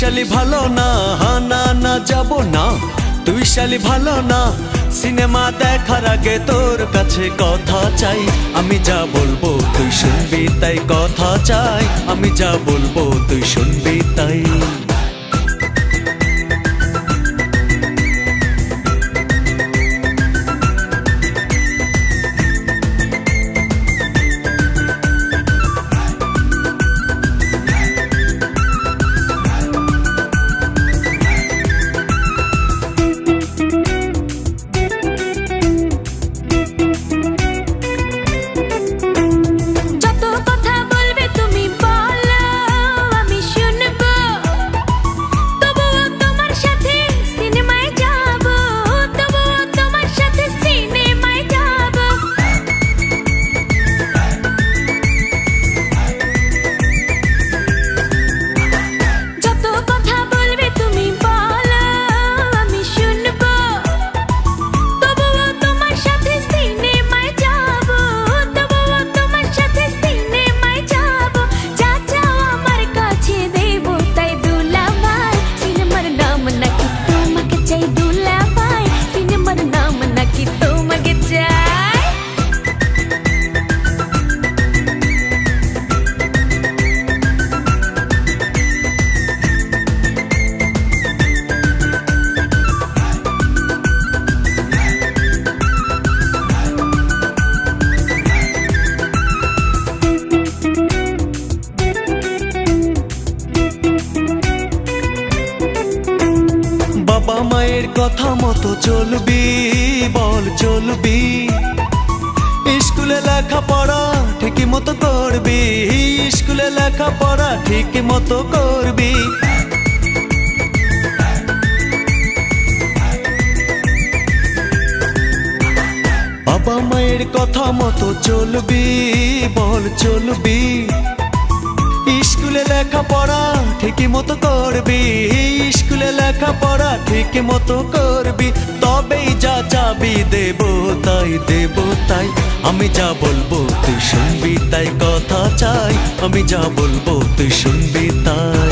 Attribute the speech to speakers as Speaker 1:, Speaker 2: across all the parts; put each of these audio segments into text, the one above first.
Speaker 1: শালি ভালো না, না না যাব না। তুই শালি ভালো না, সিনেমা দেখার আগে তোর কাছে কথা চাই। আমি যা বলবো তুই শুনবি তাই কথা চাই, আমি যা বলবো তুই শুনবি তাই। বাবা মায়ের কথা মতো চলবি, বল চলবি। স্কুলে লেখাপড়া ঠিকই মতো করবি, স্কুলে লেখাপড়া ঠিকই মতো করবি। বাবা মায়ের কথা মতো চলবি, বল চলবি। স্কুলে লেখাপড়া ঠিকই মতো করবি, স্কুলে লেখাপড়া ঠিকই মতো করবি। তবেই যা চাবি দেব তাই, দেব তাই। আমি যা বলবো তুই শুনবি তাই কথা চাই, আমি যা বলবো তুই শুনবি তাই।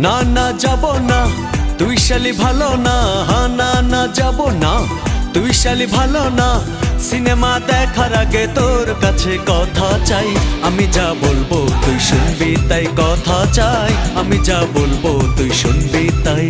Speaker 1: না না যাব না, তুই শালি ভালো না, না না যাব না। তুই শালি ভালো না, সিনেমা দেখার আগে তোর কাছে কথা চাই। আমি যা বলবো তুই শুনবি তাই কথা চাই, আমি যা বলবো তুই শুনবি তাই।